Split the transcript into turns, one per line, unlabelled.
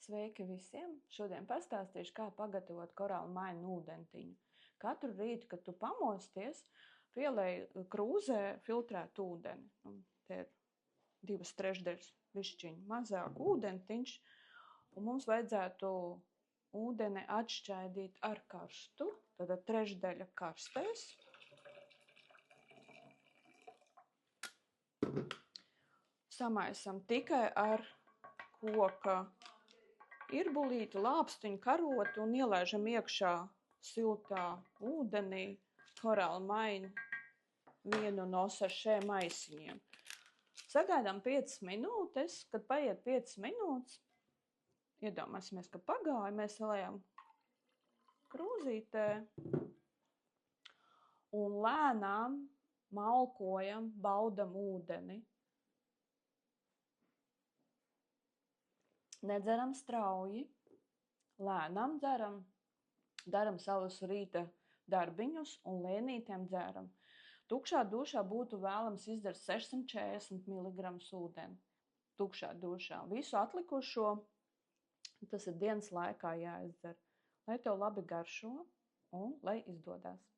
Sveiki visiem! Šodien pastāstīšu, kā pagatavot korāla mainu ūdentiņu. Katru rītu, kad tu pamosties, pielej krūzē filtrētu ūdeni. Te ir 2/3 bišķiņu mazāk ūdentiņš, un mums vajadzētu ūdeni atšķaidīt ar karstu. Tad 1/3 karstais. Samaisam tikai ar koka irbulīti, lāpstiņu, karotu un ielaižam iekšā siltā ūdenī korāla mainu vienu no sašē maisiņiem. Sagaidām 5 minūtes, kad paiet 5 minūtes, iedomāsimies, ka pagāja, mēs liejam krūzītē un lēnām malkojam, baudam ūdeni. Nedzeram strauji, lēnām dzeram, daram savus rīta darbiņus un lēnītiem dzeram. Tukšā dušā būtu vēlams izdzert 640 mg ūdeni. Tukšā dušā. Visu atlikušo, tas ir dienas laikā jāizdzer, lai tev labi garšo un lai izdodās.